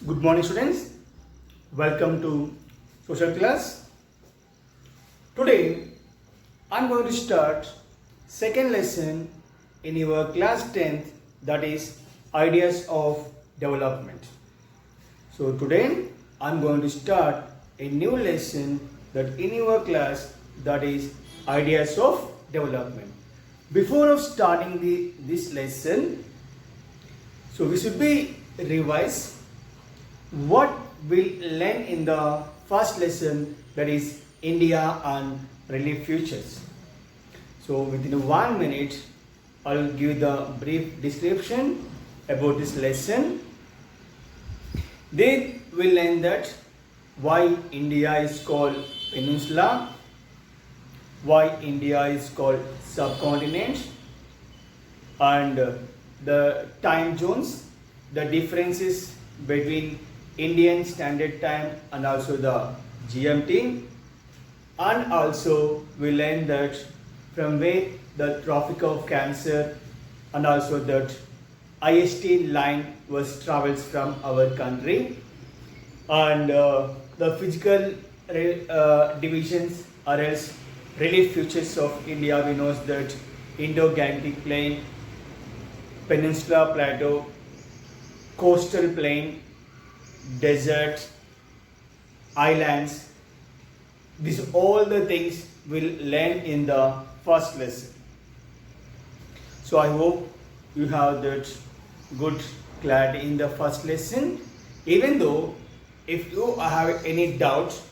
Good morning, students. Welcome to social class. Today, I'm going to start second lesson in your class 10th, that is ideas of development. So today, I'm going to start a new lesson that in your class, that is ideas of development. Before of starting this lesson, so we should be revise what we learn in the first lesson, that is India and relief futures. So within 1 minute I'll give the brief description about this lesson. Then we'll learn that why India is called peninsula, why India is called subcontinent, and the time zones, the differences between Indian Standard Time and also the GMT, and also we learn that from where the Tropic of Cancer and also that IST line was travels from our country, and the physical divisions or else relief features of India. We know that Indo-Gangetic Plain, Peninsula Plateau, coastal plain, desert, islands. These all the things we'll learn in the first lesson. So I hope you have that good clarity in the first lesson. Even though if you have any doubts,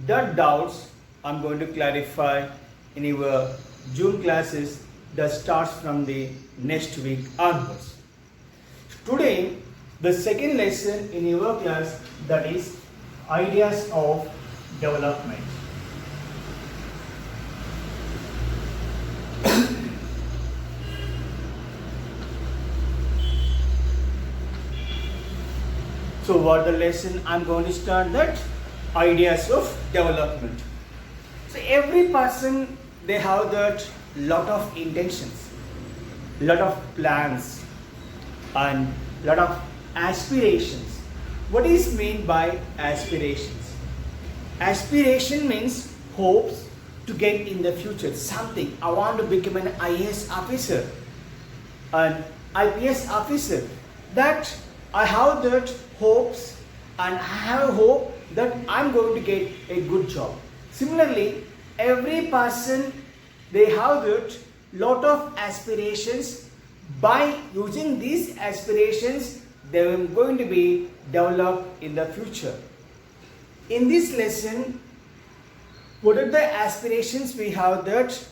that doubts I'm going to clarify in your June classes that starts from the next week onwards. Today, the second lesson in your class, that is ideas of development. So what the lesson I'm going to start, that ideas of development. So every person, they have that lot of intentions, lot of plans and lot of aspirations. What is meant by aspirations? Aspiration means hopes to get in the future something. I want to become an IAS officer, an IPS officer. That I have that hopes, and I have a hope that I'm going to get a good job. Similarly, every person, they have that lot of aspirations. By using these aspirations, they are going to be developed in the future. In this lesson, what are the aspirations we have that,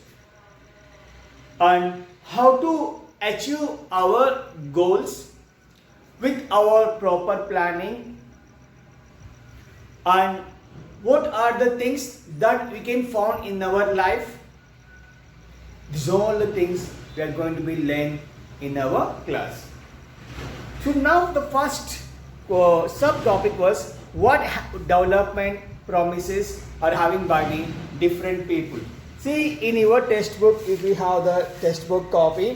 and how to achieve our goals with our proper planning, and what are the things that we can find in our life. These are all the things we are going to be learning in our class. So now the first subtopic was what development promises are having by the different people. See, in your textbook, if you have the textbook copy,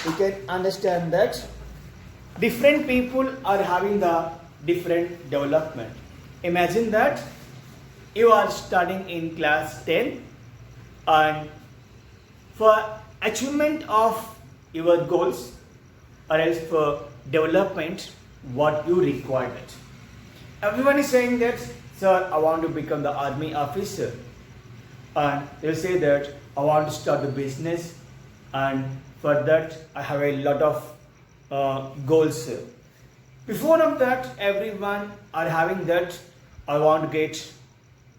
you can understand that different people are having the different development. Imagine that you are studying in class 10, and for achievement of your goals or else for development, what you require it. Everyone is saying that, sir, I want to become the army officer, and they'll say that I want to start a business, and for that I have a lot of goals. Before of that, everyone are having that I want to get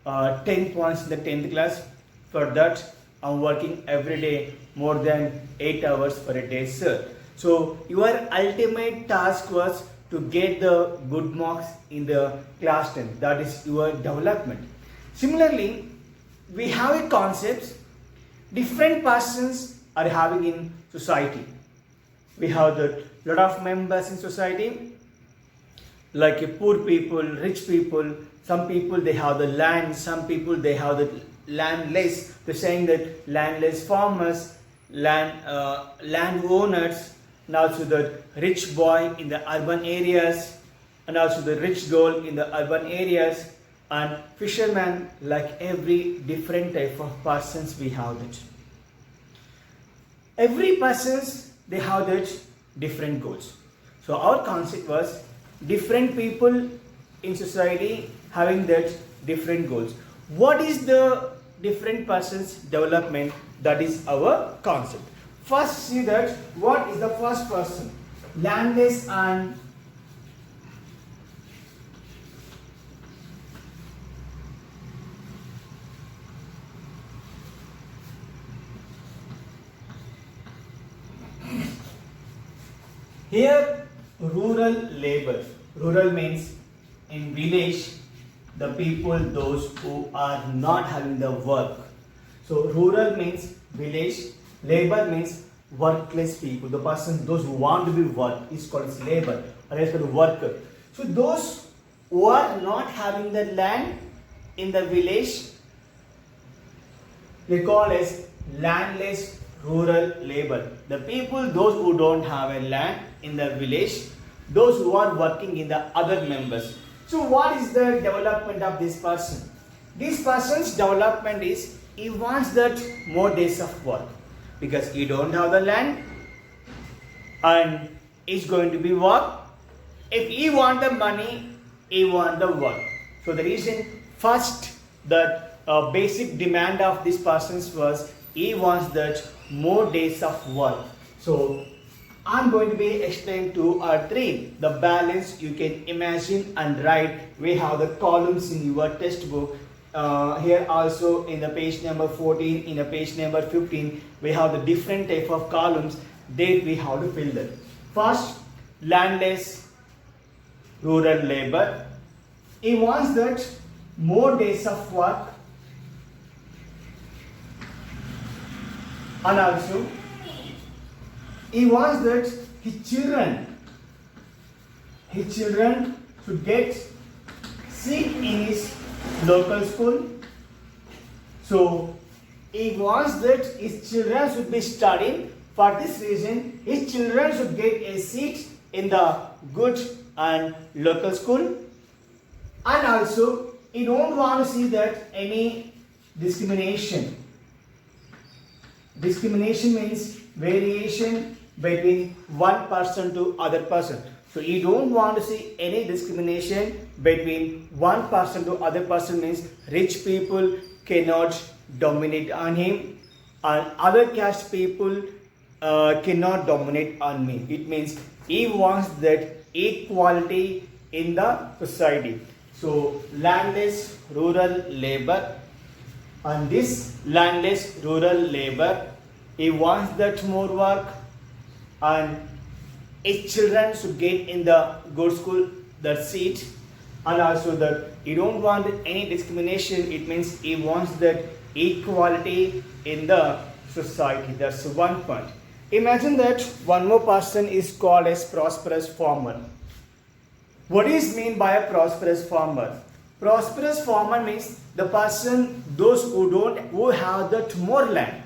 10 points in the 10th class. For that, I'm working every day more than 8 hours for a day, sir. So your ultimate task was to get the good marks in the class 10. That is your development. Similarly, we have a concept different persons are having in society. We have the lot of members in society, like poor people, rich people. Some people, they have the land, some people, they have the landless. They're saying that landless farmers, landowners, and also the rich boy in the urban areas, and also the rich girl in the urban areas, and fishermen. Like every different type of persons we have that. Every persons they have that different goals. So our concept was different people in society having that different goals. What is the different persons development? That is our concept. First see that what is the first person? Landless and here rural labor. Rural means in village the people those who are not having the work. So rural means village, labor means workless people. The person those who want to be work is called as labor or as called worker. So those who are not having the land in the village they call as landless rural labor. The people those who don't have a land in the village, those who are working in the other members. So what is the development of this person? This person's development is he wants that more days of work because he don't have the land and he's going to be work. If he want the money, he want the work. So the reason first that basic demand of this person's was he wants that more days of work. So I'm going to be explaining 2 or 3. The balance you can imagine and write. We have the columns in your textbook. Here also in the page number 14, in the page number 15, we have the different type of columns that we have to fill them. First, landless rural labor. He wants that more days of work and also he wants that his children should get seat in his local school. So he wants that his children should be studying. For this reason, his children should get a seat in the good and local school. And also, he don't want to see that any discrimination. Discrimination means variation between one person to other person. So you don't want to see any discrimination between one person to other person means rich people cannot dominate on him and other caste people cannot dominate on me. It means he wants that equality in the society. So landless rural labor, and this landless rural labor he wants that more work and his children should get in the good school that seat, and also that he don't want any discrimination. It means he wants that equality in the society. That's one point. Imagine that one more person is called as prosperous farmer. What is mean by a prosperous farmer? Prosperous farmer means the person those who have that more land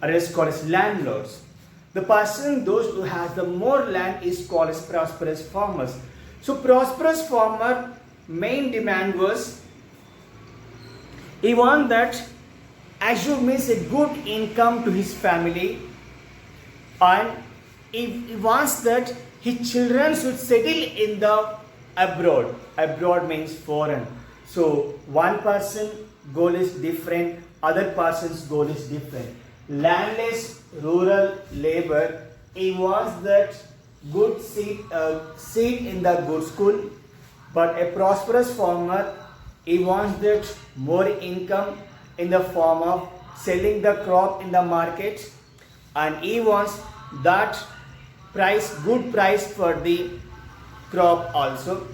are called as landlords. The person those who has the more land is called as prosperous farmers. So prosperous farmer main demand was he want that assure means a good income to his family, and he wants that his children should settle in the abroad. Abroad means foreign. So one person goal is different, other person's goal is different. Landless rural labor, he wants that good seat in the good school, but a prosperous farmer, he wants that more income in the form of selling the crop in the market, and he wants that good price for the crop also,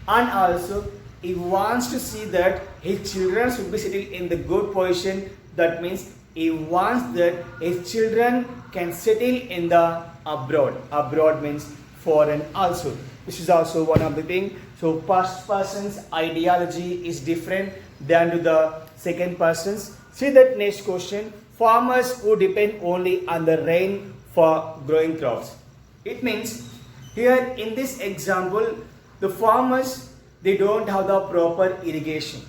and also he wants to see that his children should be settled in the good position. That means he wants that his children can settle in the abroad. Abroad means foreign also. This is also one of the things. So first person's ideology is different than to the second person's. See that next question. Farmers who depend only on the rain for growing crops. It means here in this example The farmers, they don't have the proper irrigation.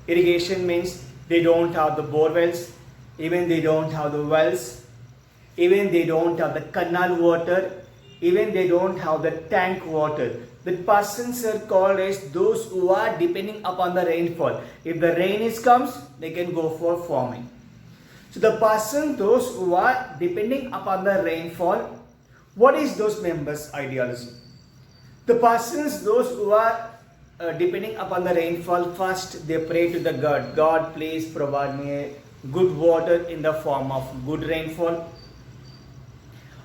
Irrigation means they don't have the bore wells, even they don't have the wells, even they don't have the canal water, even they don't have the tank water. The persons are called as those who are depending upon the rainfall. If the rain is comes, they can go for farming. So the person, those who are depending upon the rainfall, what is those members' ideology? The persons, those who are depending upon the rainfall, first they pray to the God. God, please provide me a good water in the form of good rainfall.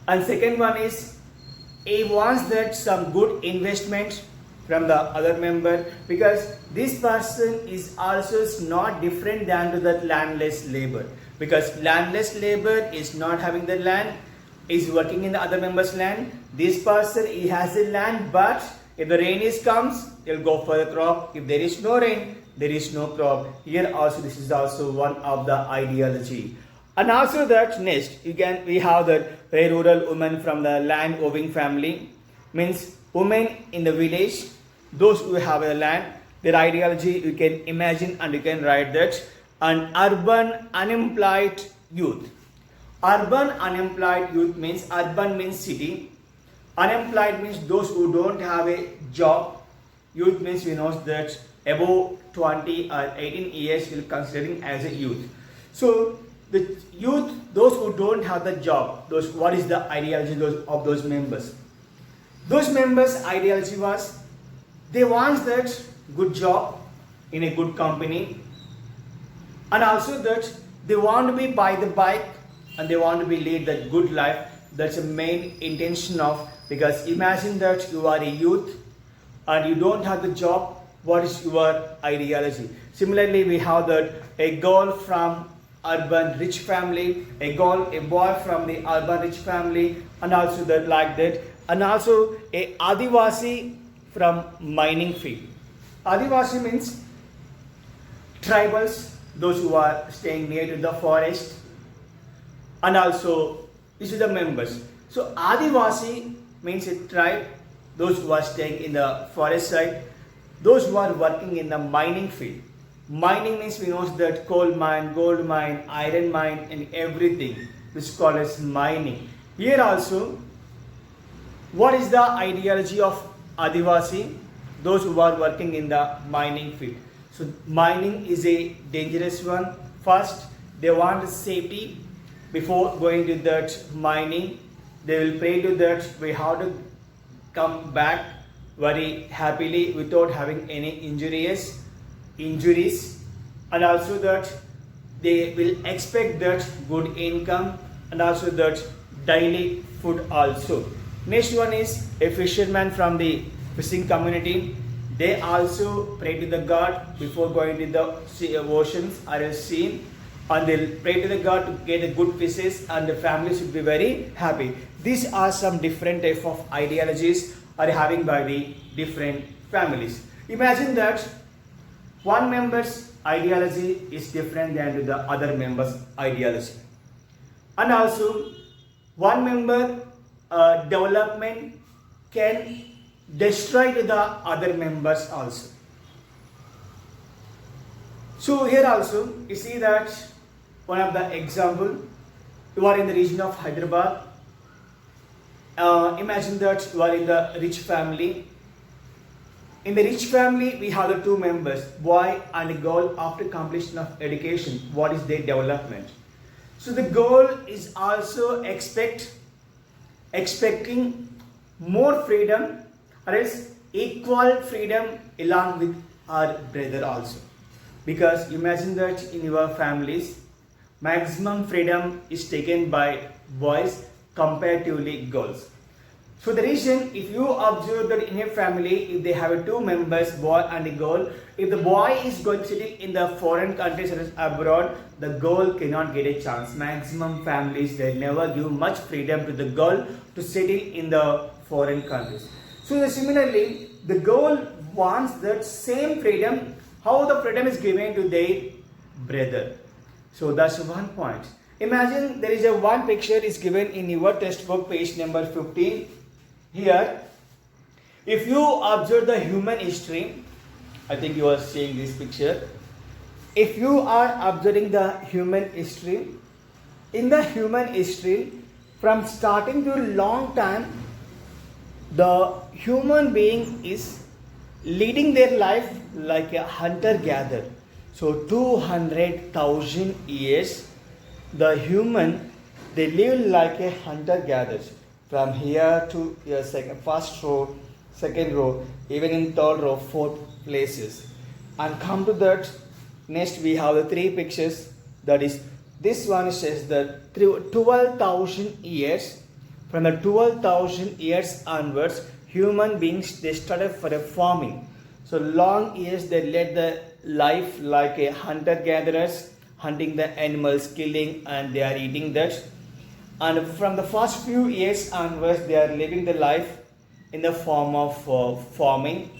And second one is, he wants that some good investment from the other member, because this person is also not different than to that landless labor, because landless labor is not having the land, is working in the other member's land. This person, he has a land, but if the rain is comes, he'll go for the crop. If there is no rain, there is no crop. Here also, this is also one of the ideology. And also that next, we have that a rural woman from the land owning family, means women in the village, those who have a land, their ideology you can imagine and you can write that. And urban unemployed youth. Urban unemployed youth means, urban means city, unemployed means those who don't have a job. Youth means we know that above 20 or 18 years will considering as a youth. So the youth, those who don't have the job, those, what is the ideology of those members? Those members' ideology was, they want that good job in a good company, and also that they want to be buy the bike and they want to be lead that good life. That's the main intention of, because imagine that you are a youth and you don't have the job, what is your ideology? Similarly, we have that a girl from urban rich family, a boy from the urban rich family, and also that like that, and also a Adivasi from mining field. Adivasi means tribals, those who are staying near to the forest, and also this is the members. So Adivasi means a tribe, those who are staying in the forest side, those who are working in the mining field. Mining means we know that coal mine, gold mine, iron mine, and everything which is called as mining. Here also, what is the ideology of Adivasi? Those who are working in the mining field. So mining is a dangerous one. First, they want safety before going to that mining. They will pray to that we have to come back very happily without having any injuries, and also that they will expect that good income, and also that daily food also. Next one is a fisherman from the fishing community. They also pray to the God before going to the oceans or a sea, and they'll pray to the God to get the good fishes, and the family should be very happy. These are some different type of ideologies are having by the different families. Imagine that one member's ideology is different than to the other member's ideology, and also one member development can destroy to the other members also. So here also you see that one of the example, you are in the region of Hyderabad. Imagine that you are in the rich family. In the rich family, we have the two members, boy and girl. After completion of education, what is their development? So the girl is also expecting more freedom, or else equal freedom along with her brother also. Because imagine that in your families, maximum freedom is taken by boys comparatively girls. So the reason, if you observe that in a family, if they have two members, boy and a girl, if the boy is going to sit in the foreign countries or abroad, the girl cannot get a chance. Maximum families, they never give much freedom to the girl to settle in the foreign countries. So similarly, the girl wants that same freedom, how the freedom is given to their brother. So that's one point. Imagine there is a one picture is given in your textbook, page number 15. Here, If you observe the human history, I think you are seeing this picture. If you are observing the human history, in the human history, from starting to long time, the human being is leading their life like a hunter-gatherer. So 200,000 years, the human, they live like a hunter-gatherer. From here to your first row, second row, even in third row, fourth places. And come to that, next we have the three pictures. That is, this one says that 12,000 years, from the 12,000 years onwards, human beings, they started for a farming. So long years they led the life like a hunter-gatherers, hunting the animals, killing, and they are eating that. And from the first few years onwards, they are living the life in the form of farming.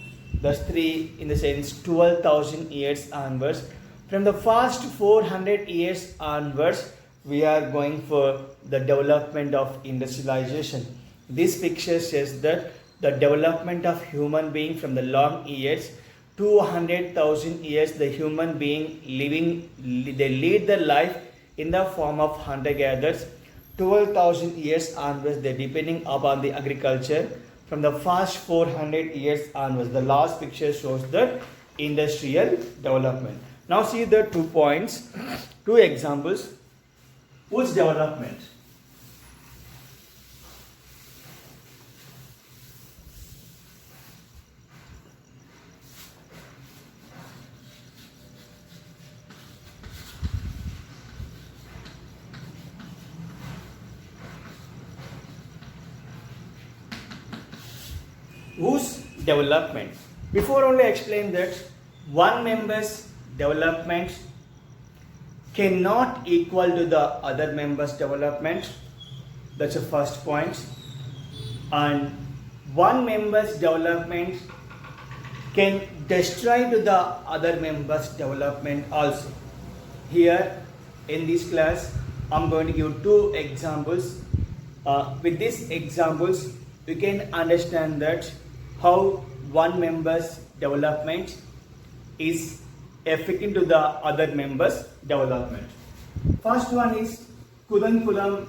That's three in the sense 12,000 years onwards. From the first 400 years onwards, we are going for the development of industrialization. This picture says that the development of human being from the long years, 200,000 years, the human being living, they lead their life in the form of hunter-gatherers. 12,000 years onwards, they're depending upon the agriculture. From the first 400 years onwards, the last picture shows the industrial development. Now see the 2 points, 2 examples. Whose development? Whose development? Before only explain that one member's development cannot equal to the other member's development. That's the first point. And one member's development can destroy to the other member's development also. Here in this class, I'm going to give 2 examples. With these examples, you can understand that how one member's development is affecting to the other members' development. First one is Kudankulam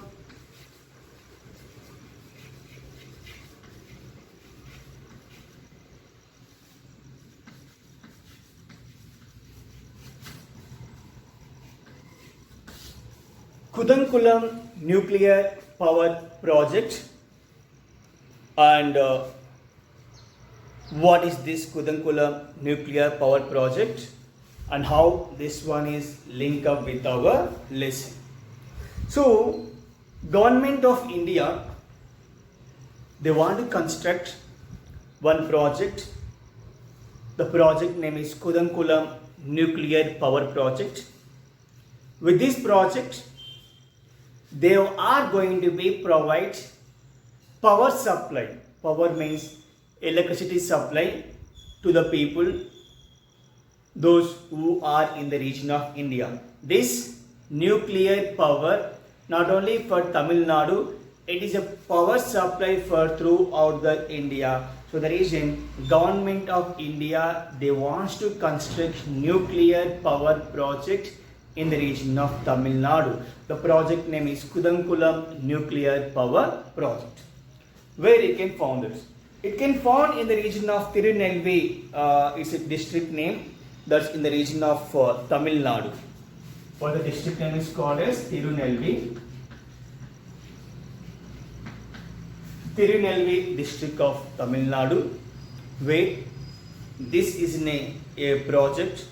nuclear power project. And what is this Kudankulam nuclear power project and how this one is linked up with our lesson. So, Government of India, they want to construct one project. The project name is Kudankulam nuclear power project. With this project, they are going to be provide power supply. Power means electricity supply to the people, those who are in the region of India. This nuclear power, not only for Tamil Nadu, it is a power supply for throughout the India. So the reason Government of India, they wants to construct nuclear power project in the region of Tamil Nadu. The project name is Kudankulam nuclear power project. Where it can found it? It can found in the region of Tirunelveli. It's a district name that's in the region of Tamil Nadu. For the district name is called as Tirunelveli. Tirunelveli district of Tamil Nadu, where this is in a project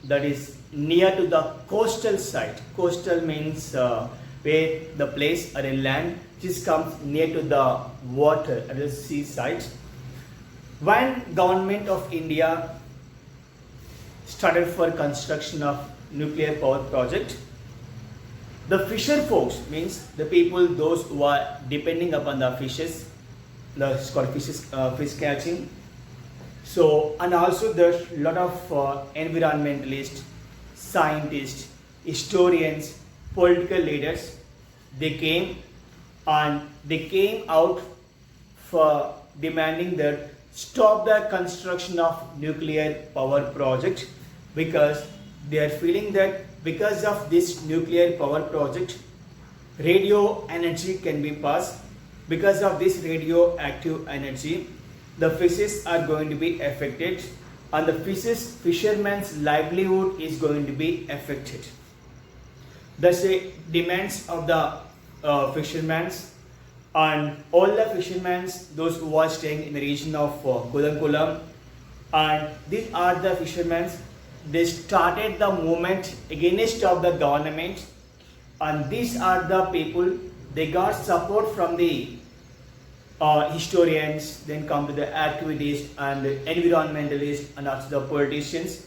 that is near to the coastal site. Coastal means where the place or a land which comes near to the water at the seaside. When Government of India started for construction of nuclear power project, the fisher folks, means the people, those who are depending upon the fishes, it's called fish catching. So, and also there's a lot of environmentalists, scientists, historians, political leaders. They came and they came out for demanding that stop the construction of nuclear power project, because they are feeling that because of this nuclear power project, radio energy can be passed. Because of this radioactive energy, the fishes are going to be affected, and the fisherman's livelihood is going to be affected. Thus, the demands of the fishermen and all the fishermen, those who are staying in the region of Kudankulam, and these are the fishermen, they started the movement against of the government, and these are the people, they got support from the historians, then come to the activists and the environmentalists and also the politicians.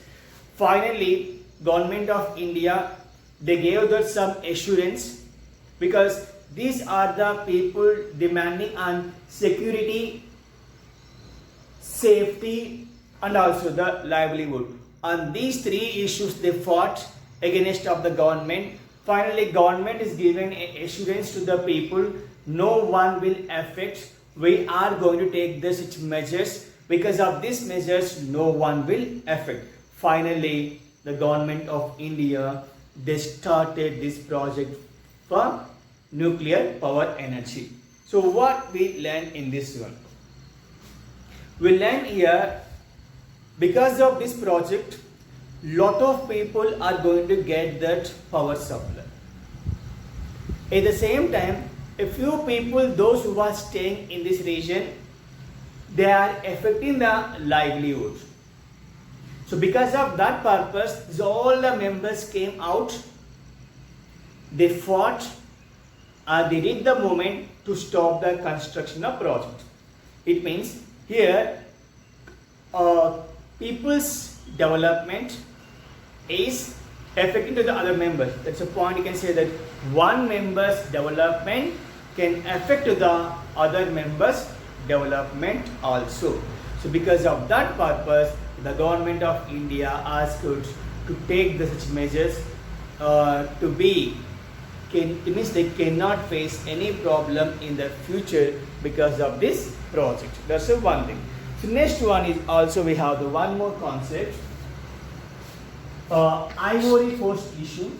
Finally, government of India, they gave that some assurance, because these are the people demanding on security, safety and also the livelihood. On these three issues they fought against of the government. Finally, government is giving assurance to the people, no one will affect. We are going to take these measures. Because of these measures, no one will affect. Finally, the government of India, they started this project for nuclear power energy. So what we learn in this one? We learn here, because of this project, lot of people are going to get that power supply. At the same time, a few people, those who are staying in this region, they are affecting the livelihood. So because of that purpose, all the members came out, they fought, and they did the movement to stop the construction of project. It means here people's development is affecting to the other members. That's a point you can say, that one member's development can affect to the other members' development also. So because of that purpose, the government of India asked to take such measures it means they cannot face any problem in the future because of this project. That's the one thing. So next one is also, we have the one more concept, Ivory Coast issue.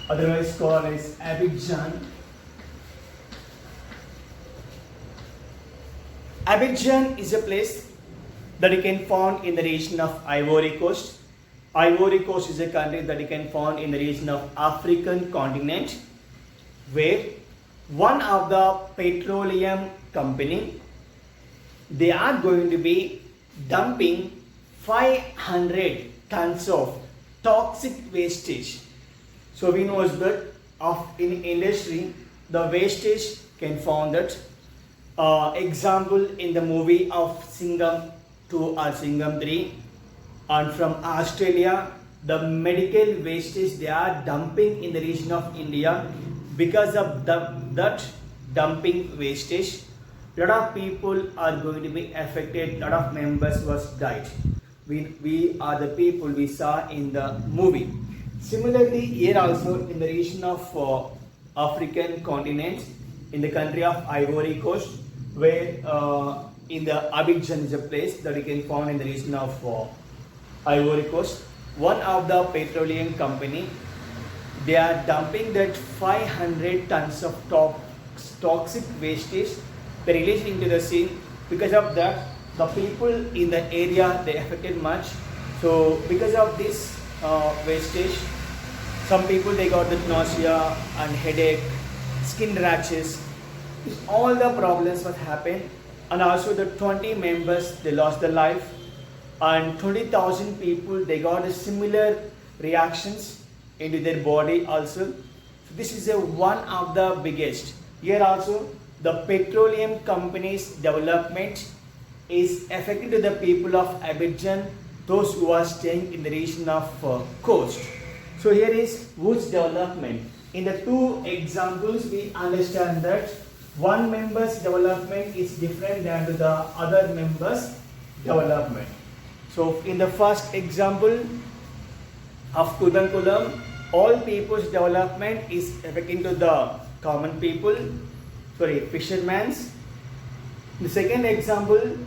Otherwise called as Abidjan. Abidjan is a place that you can find in the region of Ivory Coast. Ivory Coast is a country that you can find in the region of African continent, where one of the petroleum company, they are going to be dumping 500 tons of toxic wastage. So we know that in industry, the wastage can found that example in the movie of Singham 2 or Singham 3, and from Australia, the medical wastage they are dumping in the region of India. Because of that dumping wastage, lot of people are going to be affected, lot of members was died. We are the people we saw in the movie. Similarly, here also in the region of African continent, in the country of Ivory Coast, where in the Abidjan is a place that you can find in the region of Ivory Coast. One of the petroleum company, they are dumping that 500 tons of toxic wastage, they released into the sea. Because of that, the people in the area, they affected much. So because of this wastage, some people they got the nausea and headache, skin rashes, all the problems what happened. And also the 20 members they lost their life, and 20,000 people they got a similar reactions into their body also. So this is one of the biggest. Here also the petroleum companies development is affecting to the people of Abidjan, those who are staying in the region of coast. So here is woods development. In the two examples we understand that one member's development is different than to the other member's development. So in the first example of Kudankulam, all people's development is affecting to the common people. fisherman's. The second example,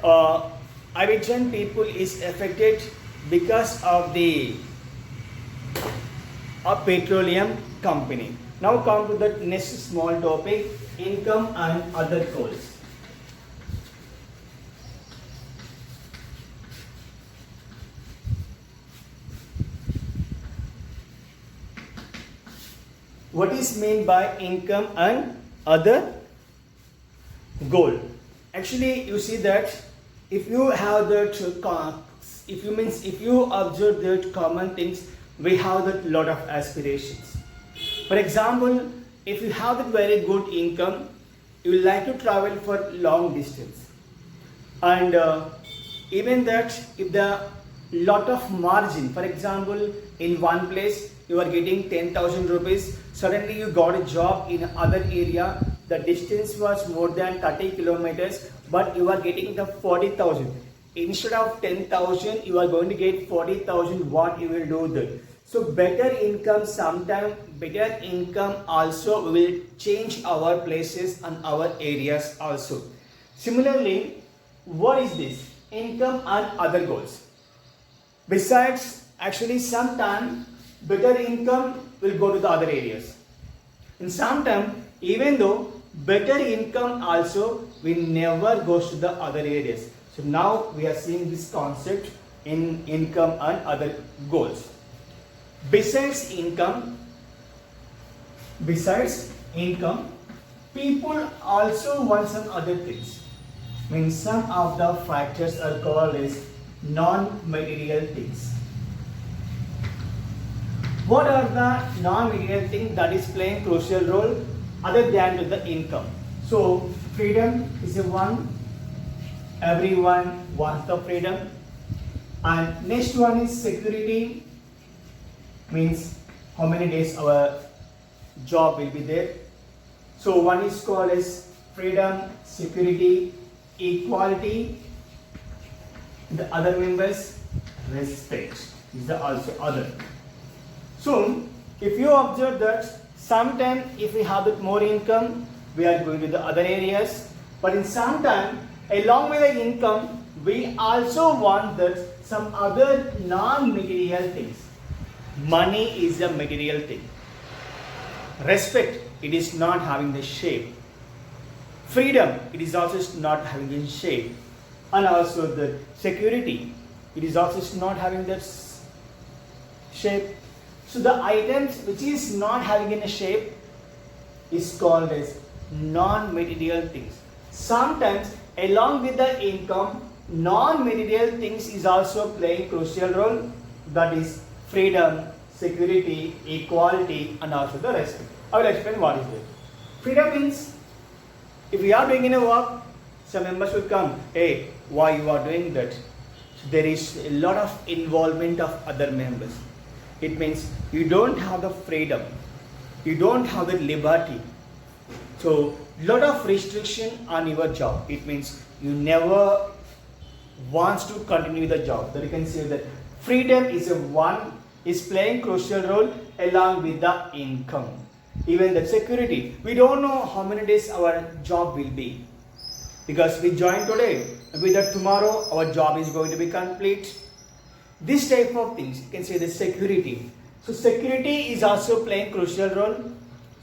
Abidjan people is affected because of the petroleum company. Now come to the next small topic, income and other goals. What is meant by income and other goal? Actually, you see that if you have that, if you observe that common things, we have that lot of aspirations. For example, if you have that very good income, you will like to travel for long distance, and even that if the lot of margin, for example, in one place you are getting 10,000 rupees, suddenly you got a job in other area, the distance was more than 30 kilometers, but you are getting the 40,000. Instead of 10,000, you are going to get 40,000. What you will do that? So better income, sometimes better income also will change our places and our areas also. Similarly, what is this? Income and other goals. Besides, actually sometimes better income will go to the other areas. And sometimes, even though better income also will never goes to the other areas. So now we are seeing this concept in income and other goals. Besides income, people also want some other things. Means some of the factors are called as non-material things. What are the non-material things that is playing crucial role other than the income? So freedom is a one. Everyone wants the freedom. And next one is security. Means how many days our job will be there. So one is called as freedom, security, equality. The other members, respect is the also other. So if you observe that sometimes if we have more income, we are going to the other areas, but in some time along with the income we also want that some other non-material things. Money is a material thing. Respect, it is not having the shape. Freedom, it is also not having a shape. And also the security, it is also not having that shape. So the items which is not having a shape is called as non-material things. Sometimes along with the income, non-material things is also playing crucial role. That is freedom, security, equality, and also the respect. I will explain what is it. Freedom means if we are doing in a work, some members will come, hey, why you are doing that? So there is a lot of involvement of other members. It means you don't have the freedom, you don't have the liberty. So lot of restriction on your job. It means you never wants to continue the job. That you can say that freedom is playing crucial role along with the income. Even the security, we don't know how many days our job will be, because we join today, maybe that tomorrow our job is going to be complete. This type of things, you can say the security. So security is also playing crucial role.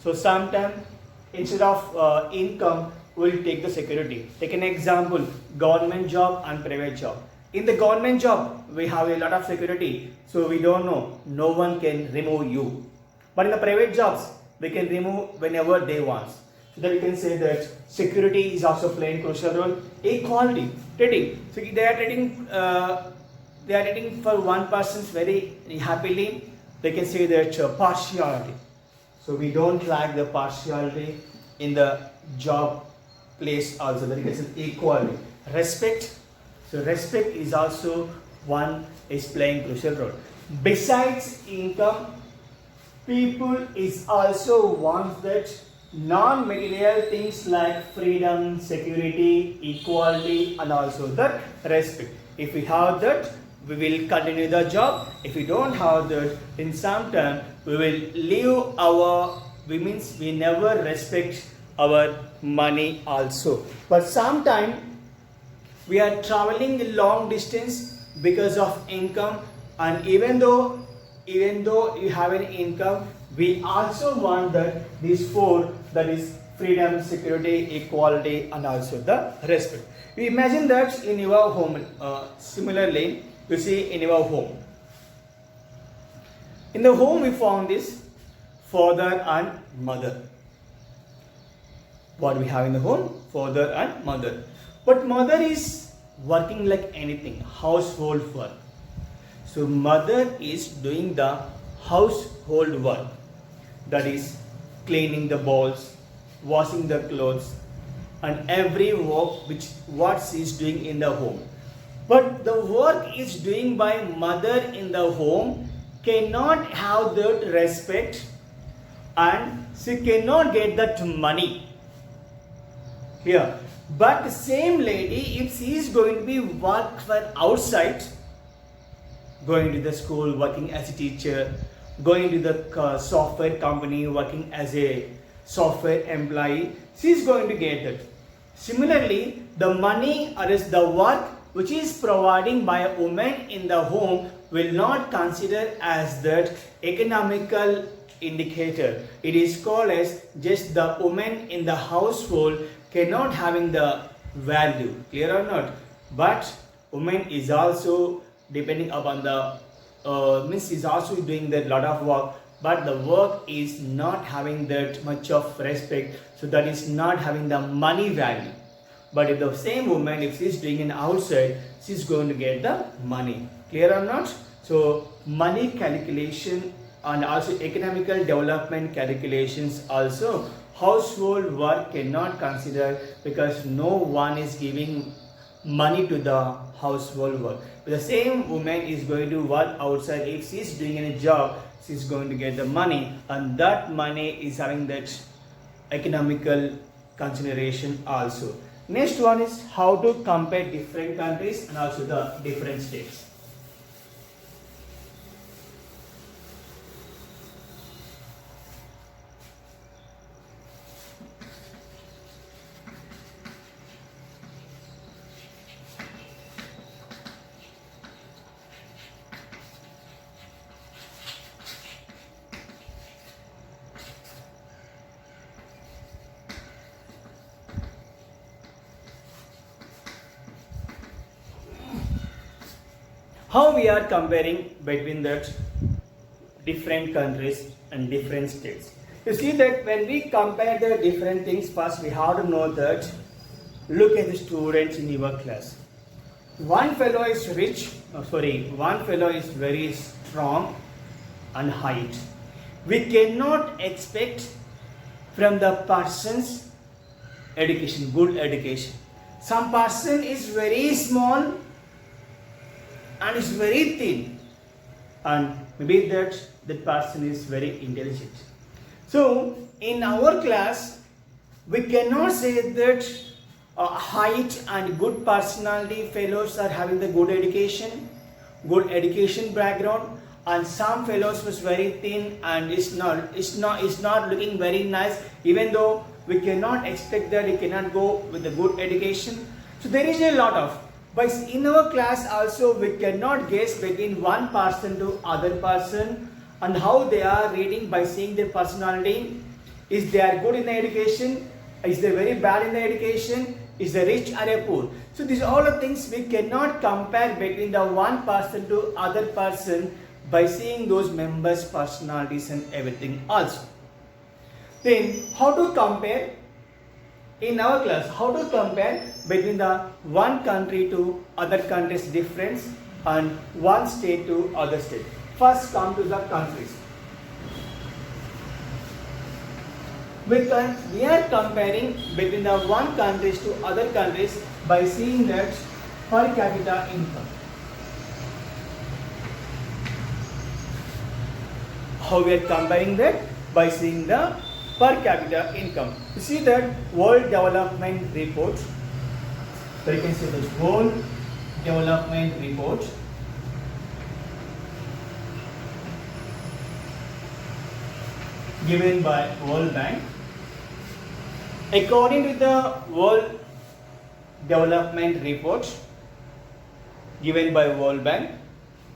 So sometimes instead of income, we'll take the security. Take an example, government job and private job. In the government job, we have a lot of security. So we don't know, no one can remove you. But in the private jobs, we can remove whenever they want. So that we can say that security is also playing crucial role. Equality, treating. So they are treating for one person very happily. They can say that partiality. So we don't like the partiality in the job place also. That is equality. Respect. So respect is also one is playing crucial role. Besides income, people is also want that non-material things like freedom, security, equality, and also that respect. If we have that, we will continue the job. If we don't have that, in some time we will leave our, we never respect our money also. But sometimes we are traveling a long distance because of income, and even though you have an income, we also want that these four, that is freedom, security, equality, and also the respect. We imagine that in your home, similarly you see in your home. In the home we found this father and mother. What we have in the home? Father and mother. But mother is working like anything, household work. So mother is doing the household work, that is cleaning the bowls, washing the clothes, and every work which what she is doing in the home. But the work is doing by mother in the home cannot have that respect, and she cannot get that money here. But the same lady, if she is going to be work for outside, going to the school, working as a teacher, going to the software company, working as a software employee, she is going to get it. Similarly, the money or is the work which is providing by a woman in the home will not consider as that economical indicator. It is called as just the woman in the household cannot having the value. Clear or not? But woman is also depending upon the means is also doing that lot of work, but the work is not having that much of respect, so that is not having the money value. But if the same woman, if she is doing an outside, she is going to get the money. Clear or not? So money calculation and also economical development calculations also household work cannot consider, because no one is giving money to the household work. But the same woman is going to work outside. If she is doing a job, she is going to get the money, and that money is having that economical consideration also. Next one is how to compare different countries and also the different states. How we are comparing between that different countries and different states. You see that when we compare the different things, first we have to know that, look at the students in your class. One fellow is one fellow is very strong and height. We cannot expect from the person's education, good education. Some person is very small and is very thin, and maybe that person is very intelligent. So in our class we cannot say that height and good personality fellows are having the good education background, and some fellows was very thin and is not looking very nice, even though we cannot expect that he cannot go with a good education. So there is a lot of, but in our class also we cannot guess between one person to other person and how they are reading by seeing their personality. Is they are good in the education? Is they very bad in the education? Is they rich or a poor? So these are all the things we cannot compare between the one person to other person by seeing those members' personalities and everything also. Then how to compare? In our class, how to compare between the one country to other countries difference and one state to other state. First come to the countries. We are comparing between the one countries to other countries by seeing that per capita income. How we are comparing that? By seeing the per capita income. You see that World Development Report. So you can see the World Development Report. Given by World Bank. According to the World Development Report given by World Bank,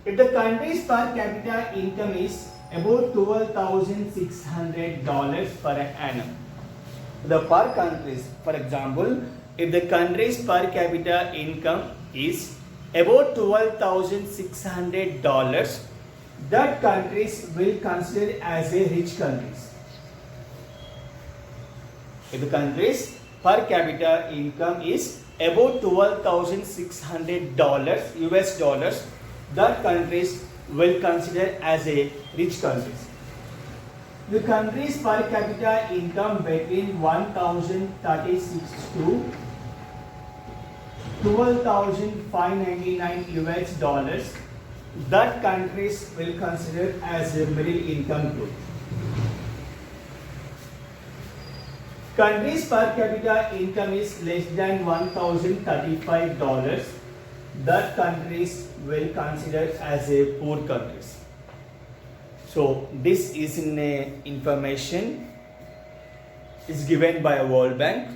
if the country's per capita income is about $12,600 per annum, the per countries, for example, if the country's per capita income is about $12,600, that countries will consider as a rich countries. If the country's per capita income is about $12,600 US dollars, that countries will consider as a rich countries. The country's per capita income between 1,036 to 12,599 US dollars, that countries will consider as a middle income group. Countries per capita income is less than $1,035, that countries will consider as a poor countries. So this is information is given by a World Bank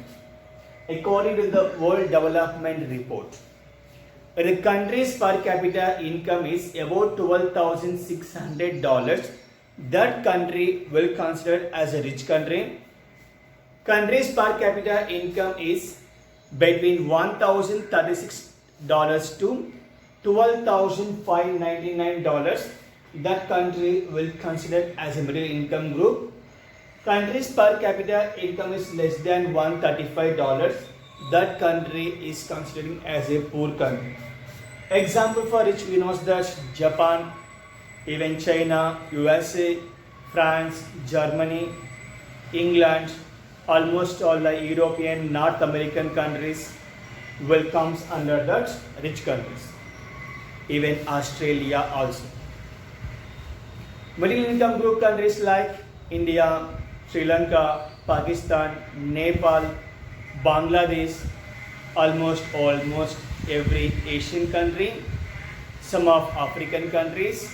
according to the World Development Report. When a country's per capita income is about $12,600, that country will consider as a rich country. Country's per capita income is between $1,036 to $12,599, that country will consider as a middle income group. Country's per capita income is less than $135, that country is considered as a poor country. Example for which we know that Japan, even China, USA, France, Germany, England, almost all the European, North American countries will comes under that rich countries. Even Australia also. Middle income group countries like India, Sri Lanka, Pakistan, Nepal, Bangladesh, almost every Asian country, some of African countries,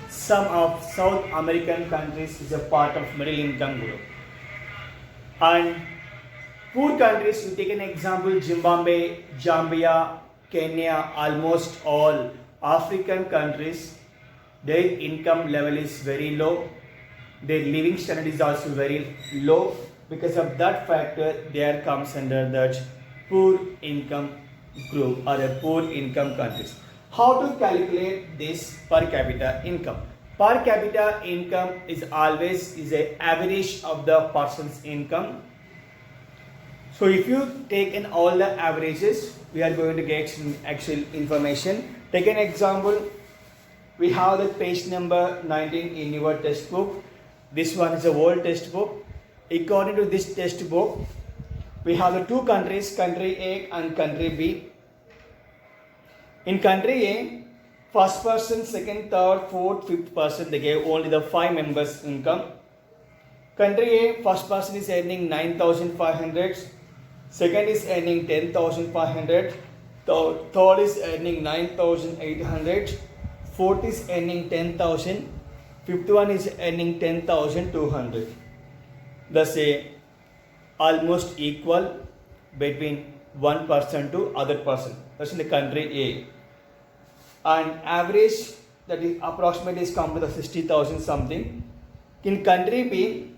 some of South American countries is a part of middle income group. And poor countries, we take an example, Zimbabwe, Zambia, Kenya, almost all African countries, their income level is very low, their living standard is also very low. Because of that factor, there comes under that poor income group or a poor income countries. How to calculate this per capita income? Per capita income is always an average of the person's income. So if you take in all the averages, we are going to get some actual information. Take an example. We have the page number 19 in your textbook. This one is a world textbook. According to this textbook, we have the two countries, country A and country B. In country A, first person, second, third, fourth, fifth person, they gave only the 5 members income. Country A, first person is earning 9,500, second is earning 10,500, third is earning 9,800, fourth is earning 10,000, fifth one is earning 10,200. Thus almost equal between one person to other person. That's in the country A. And average, that is approximately is come to the 60,000 something. In country B,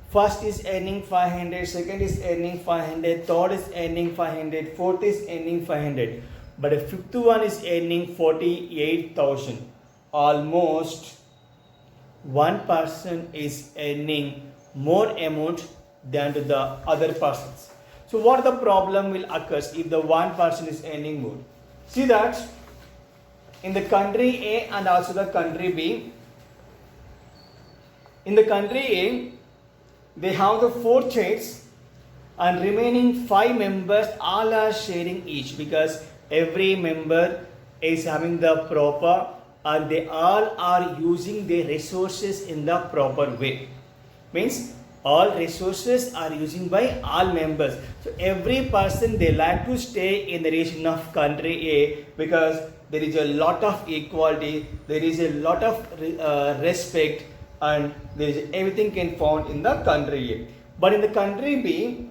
first is earning 500, second is earning 500, third is earning 500, fourth is earning 500. But the fifth one is earning 48,000. Almost one person is earning more amount than to the other persons. So what the problem will occur if the one person is earning more? See that in the country A and also the country B. In the country A, they have the 4 chairs and remaining 5 members all are sharing each, because every member is having the proper and they all are using their resources in the proper way. Means all resources are using by all members. So every person, they like to stay in the region of country A because there is a lot of equality, there is a lot of respect, and there is everything can found in the country A. But in the country B,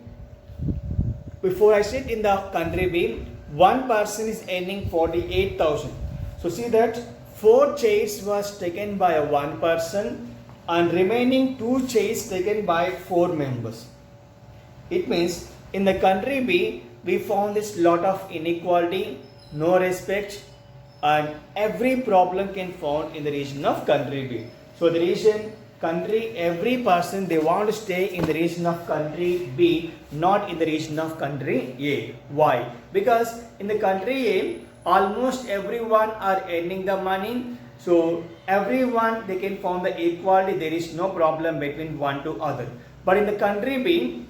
before I said in the country B, one person is earning 48,000. So see that 4 chairs was taken by a one person and remaining 2 chairs taken by 4 members. It means in the country B, we found this lot of inequality, no respect, and every problem can found in the region of country B. So the region country, every person they want to stay in the region of country B, not in the region of country A. Why? Because in the country A, almost everyone are earning the money. So everyone they can found the equality. There is no problem between one to other. But in the country B,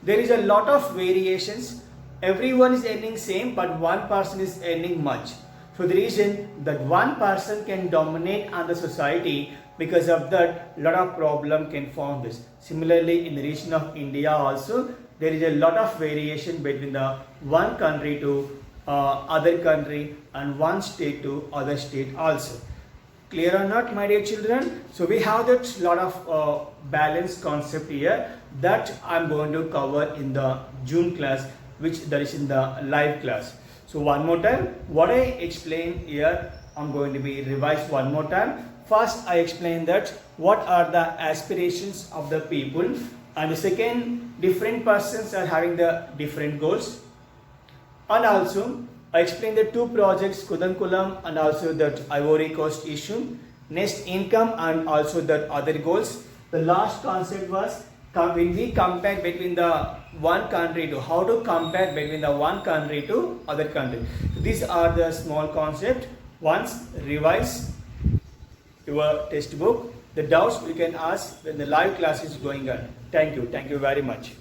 there is a lot of variations. Everyone is earning same, but one person is earning much. So the reason that one person can dominate on the society, because of that lot of problem can form this. Similarly, in the region of India also, there is a lot of variation between the one country to other country and one state to other state also. Clear or not, my dear children? So we have that lot of balance concept here that I'm going to cover in the June class, which that is in the live class. So one more time, what I explained here, I'm going to be revised one more time. First, I explained that what are the aspirations of the people, and the second, different persons are having the different goals. And also, I explained the 2 projects, Kudankulam and also that Ivory Coast issue, next income and also that other goals. The last concept was when we compare between the one country to how to compare between the one country to other country. So these are the small concept. Once revise your textbook. The doubts you can ask when the live class is going on. Thank you very much.